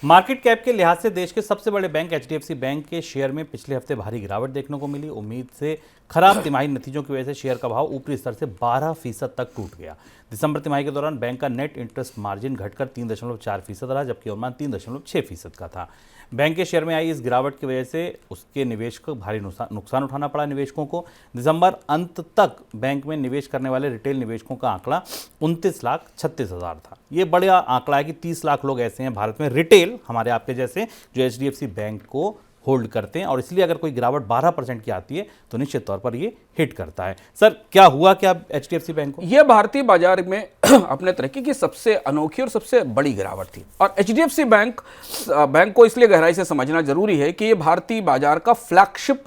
Market cap के लिहाज से देश के सबसे बड़े बैंक एचडीएफसी बैंक के शेयर में पिछले हफ्ते भारी गिरावट देखने को मिली। उम्मीद से खराब तिमाही नतीजों की वजह से शेयर का भाव ऊपरी स्तर से 12% तक टूट गया। दिसंबर तिमाही के दौरान बैंक का नेट इंटरेस्ट मार्जिन घटकर 3.4% रहा, जबकि अनुमान 3.6% का था। बैंक के शेयर में आई इस गिरावट की वजह से उसके निवेश को भारी नुकसान उठाना पड़ा। निवेशकों को दिसंबर अंत तक बैंक में निवेश करने वाले रिटेल निवेशकों का आंकड़ा 29,36,000 था। ये बड़ा आंकड़ा है कि 30 लाख लोग ऐसे हैं भारत में रिटेल हमारे आपके जैसे जो एचडीएफसी बैंक को होल्ड करते हैं, और इसलिए अगर कोई गिरावट 12% की आती है तो निश्चित तौर पर ये हिट करता है। सर, क्या हुआ क्या एचडीएफसी बैंक को? यह भारतीय बाजार में अपने तरक्की की सबसे अनोखी और सबसे बड़ी गिरावट थी। और एचडीएफसी बैंक को इसलिए गहराई से समझना जरूरी है कि यह भारतीय बाजार का फ्लैगशिप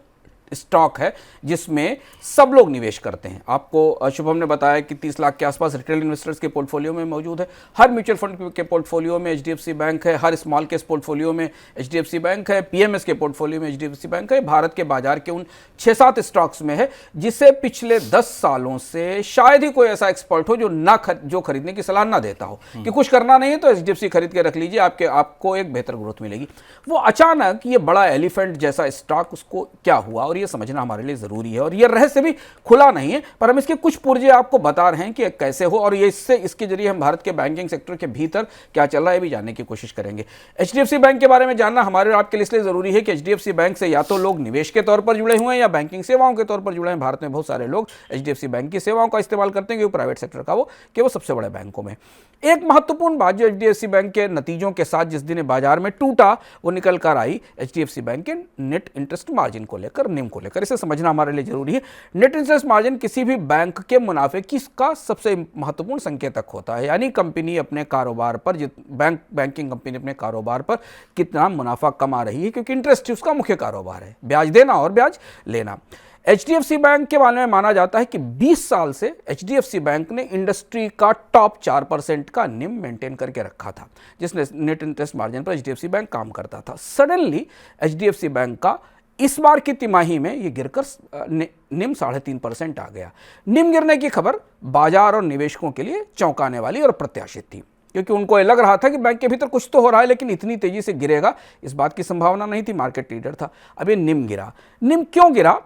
स्टॉक है जिसमें सब लोग निवेश करते हैं। आपको शुभम ने बताया कि 30 लाख के आसपास रिटेल इन्वेस्टर्स के पोर्टफोलियो में मौजूद है। हर म्यूचुअल फंड के पोर्टफोलियो में एचडीएफसी बैंक है, हर स्मॉल केस पोर्टफोलियो में एचडीएफसी बैंक है, पीएमएस के पोर्टफोलियो में एचडीएफसी बैंक है। भारत के बाजार के उन 6-7 स्टॉक्स में है जिसे पिछले 10 सालों से शायद ही कोई ऐसा एक्सपर्ट हो जो खरीदने की सलाह ना देता हो कि कुछ करना नहीं है तो एचडीएफसी खरीद के रख लीजिए, आपको एक बेहतर ग्रोथ मिलेगी। वो अचानक ये बड़ा एलिफेंट जैसा स्टॉक, उसको क्या हुआ और ये समझना हमारे लिए जरूरी है। और ये रहस्य भी खुला नहीं है, पर हम इसके कुछ पुर्जे आपको बता रहे हैं कि कैसे हो, और ये इसके जरिए हम भारत के बैंकिंग सेक्टर के भीतर क्या चल रहा है भी जानने की कोशिश करेंगे। एचडीएफसी बैंक के बारे में जानना हमारे और आपके लिए इसलिए जरूरी है कि एचडीएफसी बैंक से या तो लोग निवेश के तौर पर जुड़े हुए हैं या बैंकिंग सेवाओं के तौर पर जुड़े हैं। भारत में बहुत सारे लोग एचडीएफसी बैंक की सेवाओं का इस्तेमाल करते हैं क्योंकि प्राइवेट सेक्टर का वो सबसे बड़े बैंकों में। एक महत्वपूर्ण बात जो एचडीएफसी बैंक के नतीजों के साथ जिस दिन बाजार में टूटा वो निकल कर आई एचडीएफसी बैंक के नेट इंटरेस्ट मार्जिन को लेकर, निम को लेकर। इसे समझना हमारे लिए जरूरी है। नेट इंटरेस्ट मार्जिन किसी भी बैंक के मुनाफे का सबसे महत्वपूर्ण संकेतक होता है, यानी कंपनी अपने कारोबार पर, बैंकिंग कंपनी अपने कारोबार पर कितना मुनाफा कमा रही है, क्योंकि इंटरेस्ट उसका मुख्य कारोबार है, ब्याज देना और ब्याज लेना। एचडीएफसी बैंक के बारे में माना जाता है कि 20 साल से एचडीएफसी बैंक ने इंडस्ट्री का टॉप 4% का निम मेंटेन करके रखा था, जिसने नेट इंटरेस्ट मार्जिन पर एचडीएफसी बैंक काम करता था। सडनली एचडीएफसी बैंक का इस बार की तिमाही में ये गिरकर निम 3.5% आ गया। निम गिरने की खबर बाजार और निवेशकों के लिए चौंकाने वाली और प्रत्याशित थी, क्योंकि उनको लग रहा था कि बैंक के भीतर कुछ तो हो रहा है, लेकिन इतनी तेजी से गिरेगा इस बात की संभावना नहीं थी। मार्केट लीडर था। अब ये निम गिरा। निम क्यों गिरा,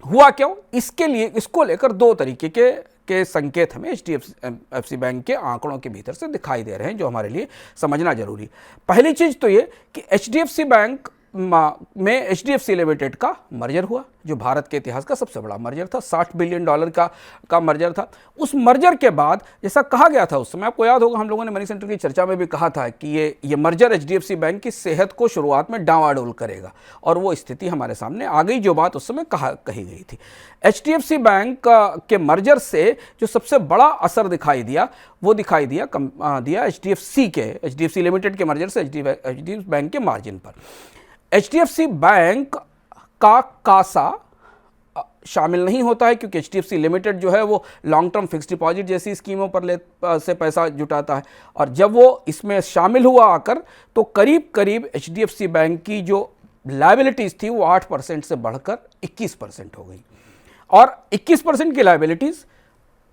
हुआ क्यों, इसको लेकर दो तरीके के संकेत हमें एचडीएफसी बैंक के आंकड़ों के भीतर से दिखाई दे रहे हैं जो हमारे लिए समझना जरूरी। पहली चीज तो ये कि एचडीएफसी बैंक में एचडीएफसी लिमिटेड का मर्जर हुआ, जो भारत के इतिहास का सबसे बड़ा मर्जर था। $60 बिलियन का मर्जर था। उस मर्जर के बाद जैसा कहा गया था उस समय, आपको याद होगा हम लोगों ने मनी सेंटर की चर्चा में भी कहा था कि ये मर्जर एचडीएफसी बैंक की सेहत को शुरुआत में डांवाडोल करेगा, और वो स्थिति हमारे सामने आ गई जो बात उस समय कही गई थी। एचडीएफसी बैंक के मर्जर से जो सबसे बड़ा असर दिखाई दिया वो दिखाई दिया एचडीएफसी लिमिटेड के मर्जर से एचडीएफसी बैंक के मार्जिन पर। एचडीएफसी बैंक का कासा शामिल नहीं होता है, क्योंकि एचडीएफसी लिमिटेड जो है वो लॉन्ग टर्म फिक्स डिपॉजिट जैसी स्कीमों पर से पैसा जुटाता है, और जब वो इसमें शामिल हुआ आकर तो करीब करीब एचडीएफसी बैंक की जो लायबिलिटीज़ थी वो 8% से बढ़कर 21% हो गई, और 21% की लायबिलिटीज़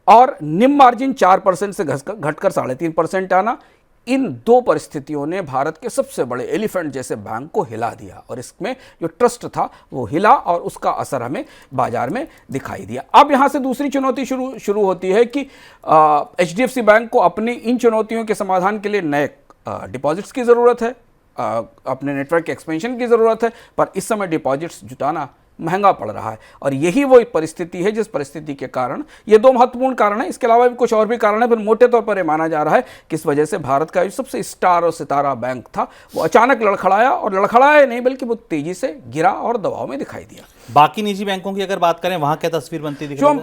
और निम मार्जिन 4% से घटकर 3.5% आना, इन दो परिस्थितियों ने भारत के सबसे बड़े एलिफेंट जैसे बैंक को हिला दिया, और इसमें जो ट्रस्ट था वो हिला और उसका असर हमें बाजार में दिखाई दिया। अब यहां से दूसरी चुनौती शुरू होती है कि एचडीएफसी बैंक को अपनी इन चुनौतियों के समाधान के लिए नए डिपॉजिट्स की ज़रूरत है, अपने नेटवर्क के एक्सपेंशन की ज़रूरत है, पर इस समय डिपॉजिट्स जुटाना महंगा पड़ रहा है, और यही वो एक परिस्थिति है जिस परिस्थिति के कारण, ये दो महत्वपूर्ण कारण हैं, इसके अलावा भी कुछ और भी कारण है, पर मोटे तौर पर ये माना जा रहा है कि इस वजह से भारत का जो सबसे स्टार और सितारा बैंक था वो अचानक लड़खड़ाया, और लड़खड़ाया नहीं बल्कि वो तेजी से गिरा और दबाव में दिखाई दिया। बाकी निजी बैंकों की अगर बात करें वहां क्या तस्वीर बनती दिख रही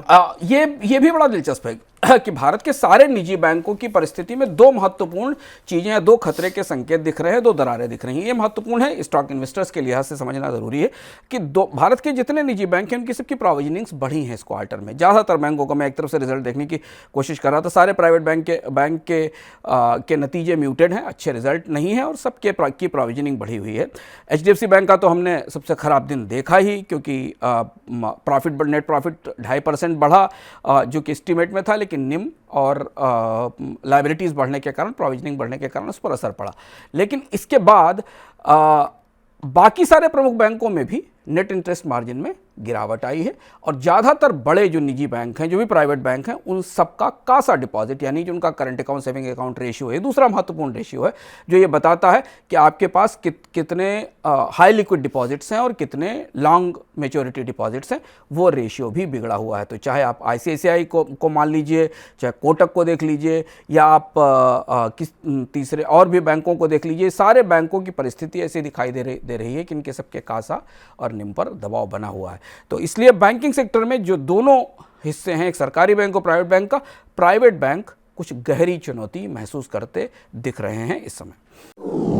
है? ये भी बड़ा दिलचस्प है कि भारत के सारे निजी बैंकों की परिस्थिति में दो महत्वपूर्ण चीजें या दो खतरे के संकेत दिख रहे हैं, दो दरारें दिख रही हैं। ये महत्वपूर्ण है, स्टॉक इन्वेस्टर्स के लिहाज से समझना जरूरी है कि भारत के जितने निजी बैंक हैं उनकी सबकी प्रोविजनिंग्स बढ़ी हैं इस क्वार्टर में। ज़्यादातर बैंकों का मैं एक तरफ से रिजल्ट देखने की कोशिश कर रहा था, सारे प्राइवेट बैंक के नतीजे म्यूटेड हैं, अच्छे रिजल्ट नहीं है, और सबके की प्रोविजनिंग बढ़ी हुई है। एचडीएफसी बैंक का तो हमने सबसे खराब दिन देखा ही, क्योंकि नेट प्रॉफिट 2.5% बढ़ा जो कि एस्टीमेट में था, लेकिन लेकिन निम और लायबिलिटीज़ बढ़ने के कारण, प्रोविजनिंग बढ़ने के कारण उस पर असर पड़ा। लेकिन इसके बाद बाकी सारे प्रमुख बैंकों में भी नेट इंटरेस्ट मार्जिन में गिरावट आई है और ज़्यादातर बड़े जो निजी बैंक हैं, जो भी प्राइवेट बैंक हैं, उन सबका कासा डिपॉजिट यानी जो उनका current account saving account ratio है, दूसरा महत्वपूर्ण रेशियो है जो ये बताता है कि आपके पास कितने हाई लिक्विड डिपॉजिट्स हैं और कितने लॉन्ग मेच्योरिटी डिपॉजिट्स हैं, वो रेशियो भी बिगड़ा हुआ है। तो चाहे आप ICICI को मान लीजिए, चाहे कोटक को देख लीजिए, या आप किस तीसरे और भी बैंकों को देख लीजिए, सारे बैंकों की परिस्थिति ऐसी दिखाई दे रही है कि इनके सबके कासा और निम पर दबाव बना हुआ है। तो इसलिए बैंकिंग सेक्टर में जो दोनों हिस्से हैं, एक सरकारी बैंक और प्राइवेट बैंक का, प्राइवेट बैंक कुछ गहरी चुनौती महसूस करते दिख रहे हैं इस समय।